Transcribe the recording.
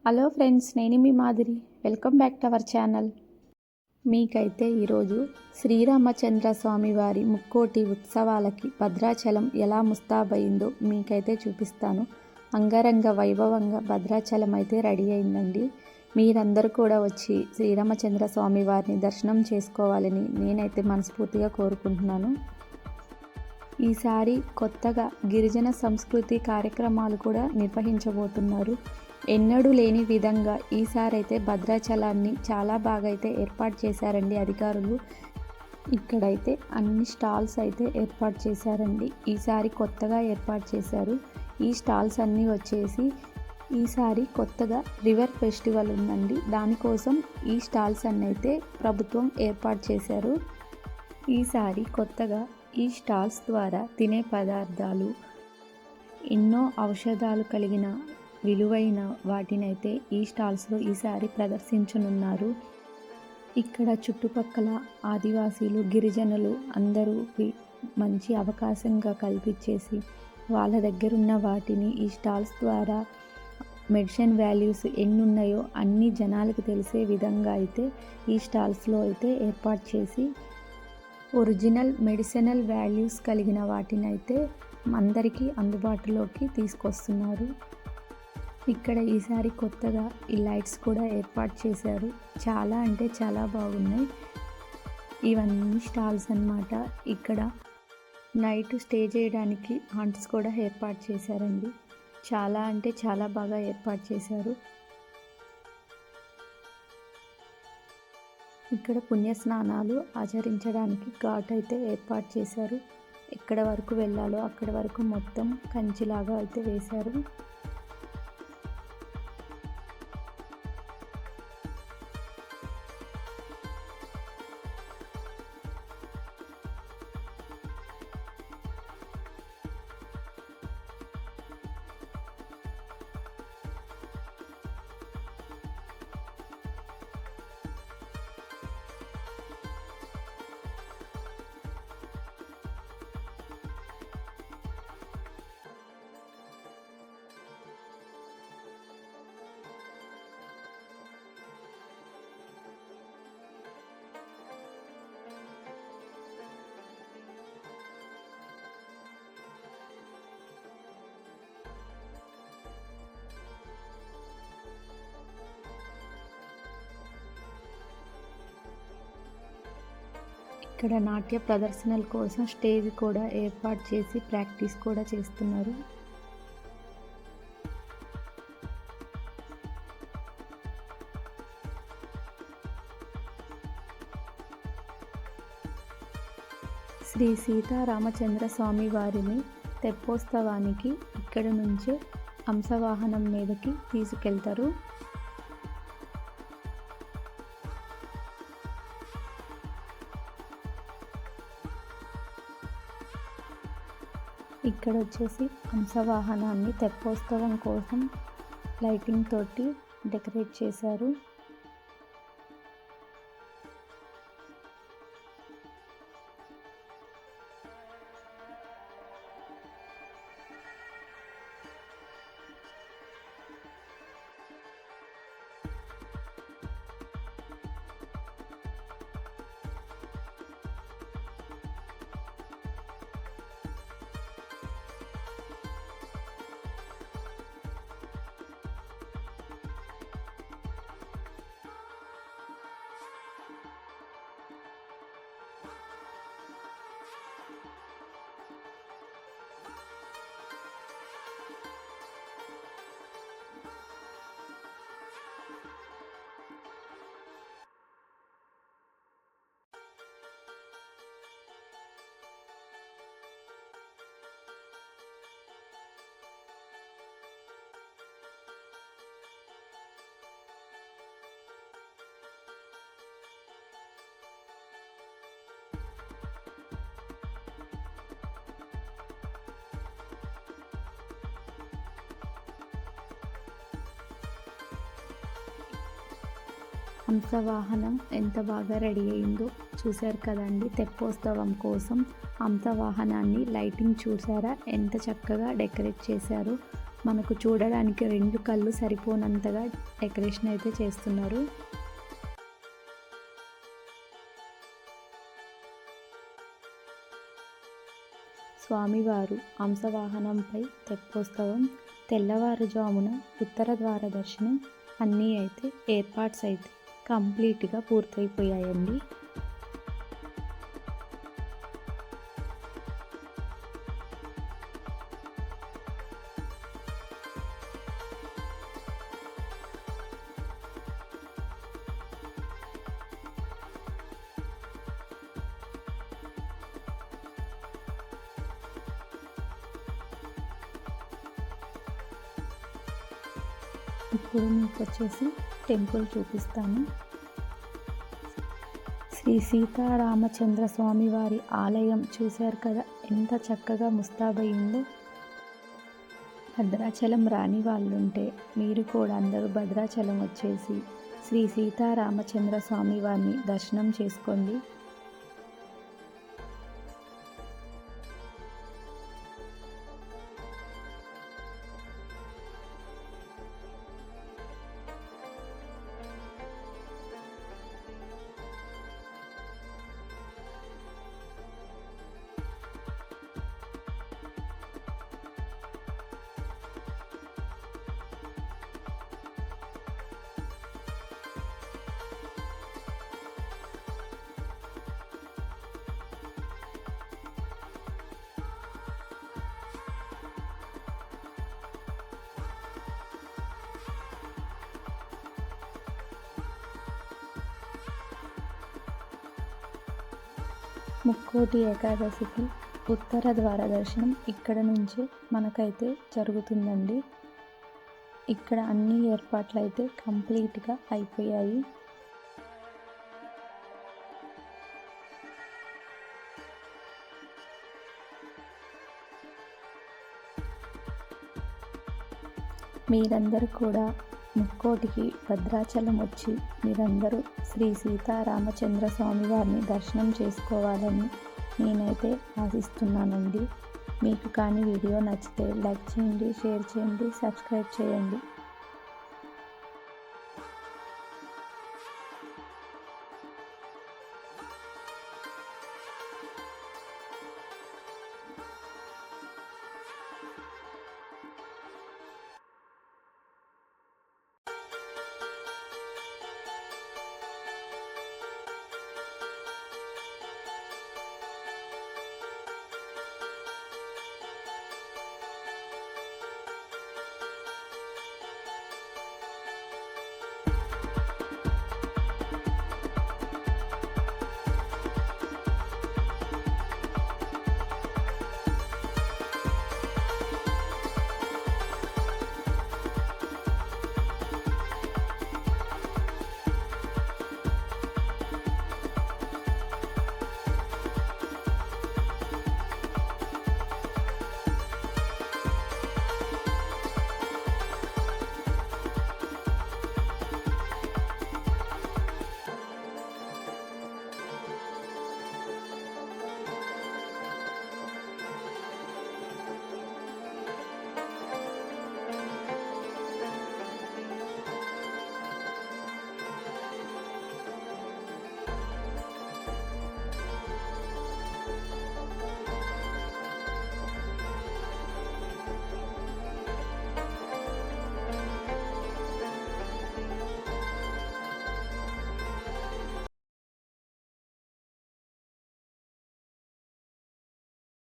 Hello friends, నేను మీ మాదిరి. Welcome back to our channel. మీకైతే ఈరోజు శ్రీరామచంద్ర స్వామి వారి ముక్కోటి ఉత్సవాలకి భద్రాచలం ఎలా ముస్తాబయిందో మీకైతే చూపిస్తాను. అంగరంగ వైభవంగా భద్రాచలం అయితే రెడీ అయిందండి. మీరందరూ కూడా వచ్చి శ్రీరామచంద్ర స్వామి వారిని దర్శనం చేసుకోవాలని నేనైతే మనస్ఫూర్తిగా కోరుకుంటున్నాను. ఈసారి కొత్తగా గిరిజన సంస్కృతి కార్యక్రమాలు కూడా నిర్వహించబోతున్నారు. ఎన్నడూ లేని విధంగా ఈసారి అయితే భద్రాచలాన్ని చాలా బాగా అయితే ఏర్పాటు చేశారండి అధికారులు. ఇక్కడైతే అన్ని స్టాల్స్ అయితే ఏర్పాటు చేశారండి. ఈసారి కొత్తగా ఏర్పాటు చేశారు. ఈ స్టాల్స్ అన్నీ వచ్చేసి ఈసారి కొత్తగా రివర్ ఫెస్టివల్ ఉందండి. దానికోసం ఈ స్టాల్స్ అన్నీ అయితే ప్రభుత్వం ఏర్పాటు చేశారు. ఈసారి కొత్తగా ఈ స్టాల్స్ ద్వారా తినే పదార్థాలు, ఎన్నో ఔషధాలు కలిగిన విలువైన వాటినైతే ఈ స్టాల్స్లో ఈసారి ప్రదర్శించనున్నారు. ఇక్కడ చుట్టుపక్కల ఆదివాసీలు, గిరిజనులు అందరూ మంచి అవకాశంగా కల్పించేసి వాళ్ళ దగ్గర ఉన్న వాటిని ఈ స్టాల్స్ ద్వారా మెడిసిన్ వాల్యూస్ ఎన్ని ఉన్నాయో అన్ని జనాలకు తెలిసే విధంగా అయితే ఈ స్టాల్స్లో అయితే ఏర్పాటు చేసి ఒరిజినల్ మెడిసినల్ వాల్యూస్ కలిగిన వాటిని అయితే అందరికీ అందుబాటులోకి తీసుకొస్తున్నారు. ఇక్కడ ఈసారి కొత్తగా ఈ లైట్స్ కూడా ఏర్పాటు చేశారు. చాలా అంటే చాలా బాగున్నాయి. ఇవన్నీ స్టాల్స్ అన్నమాట. ఇక్కడ నైట్ స్టే చేయడానికి హంట్స్ కూడా ఏర్పాటు చేశారండి. చాలా అంటే చాలా బాగా ఏర్పాటు చేశారు. ఇక్కడ పుణ్యస్నానాలు ఆచరించడానికి ఘాట్ అయితే ఏర్పాటు చేశారు. ఎక్కడ వరకు వెళ్ళాలో అక్కడ వరకు మొత్తం కంచిలాగా అయితే వేశారు. ఇక్కడ నాట్య ప్రదర్శనల కోసం స్టేజ్ కూడా ఏర్పాటు చేసి ప్రాక్టీస్ కూడా చేస్తున్నారు. శ్రీ సీతారామచంద్ర స్వామి వారిని తెప్పోత్సవానికి ఇక్కడ నుంచే హంసవాహనం మీదకి తీసుకెళ్తారు. ఇక్కడ వచ్చేసి హంసవాహనాన్ని తెప్పోత్సవం కోసం లైటింగ్ తోటి డెకరేట్ చేశారు. హంసవాహనం ఎంత బాగా రెడీ అయిందో చూశారు కదండి. తెప్పోత్సవం కోసం హంసవాహనాన్ని లైటింగ్ చూసారా ఎంత చక్కగా డెకరేట్ చేశారు. మనకు చూడడానికి 2 కళ్ళు సరిపోనంతగా డెకరేషన్ అయితే చేస్తున్నారు. స్వామివారు హంసవాహనంపై తెప్పోత్సవం, తెల్లవారుజామున ఉత్తర ద్వార దర్శనం అన్నీ అయితే ఏర్పాట్స్ అయితే కంప్లీట్గా పూర్తయిపోయాయండి. ఇప్పుడు మీకు వచ్చేసి టెంపుల్ చూపిస్తాను. శ్రీ సీతారామచంద్ర స్వామి వారి ఆలయం చూశారు కదా, ఎంత చక్కగా ముస్తాబయిందో. భద్రాచలం రాని వాళ్ళుంటే మీరు కూడా అందరూ భద్రాచలం వచ్చేసి శ్రీ సీతారామచంద్ర స్వామి వారిని దర్శనం చేసుకోండి. ముక్కోటి ఏకాదశికి ఉత్తర ద్వార దర్శనం ఇక్కడ నుంచే మనకైతే జరుగుతుందండి. ఇక్కడ అన్ని ఏర్పాట్లు అయితే కంప్లీట్గా అయిపోయాయి. మీరందరూ కూడా ముక్కోటికి భద్రాచలం వచ్చి మీరందరూ శ్రీ సీతారామచంద్ర స్వామి వారిని దర్శనం చేసుకోవాలని నేనైతే ఆశిస్తున్నానండి. మీకు కానీ వీడియో నచ్చితే లైక్ చేయండి, షేర్ చేయండి, సబ్స్క్రైబ్ చేయండి.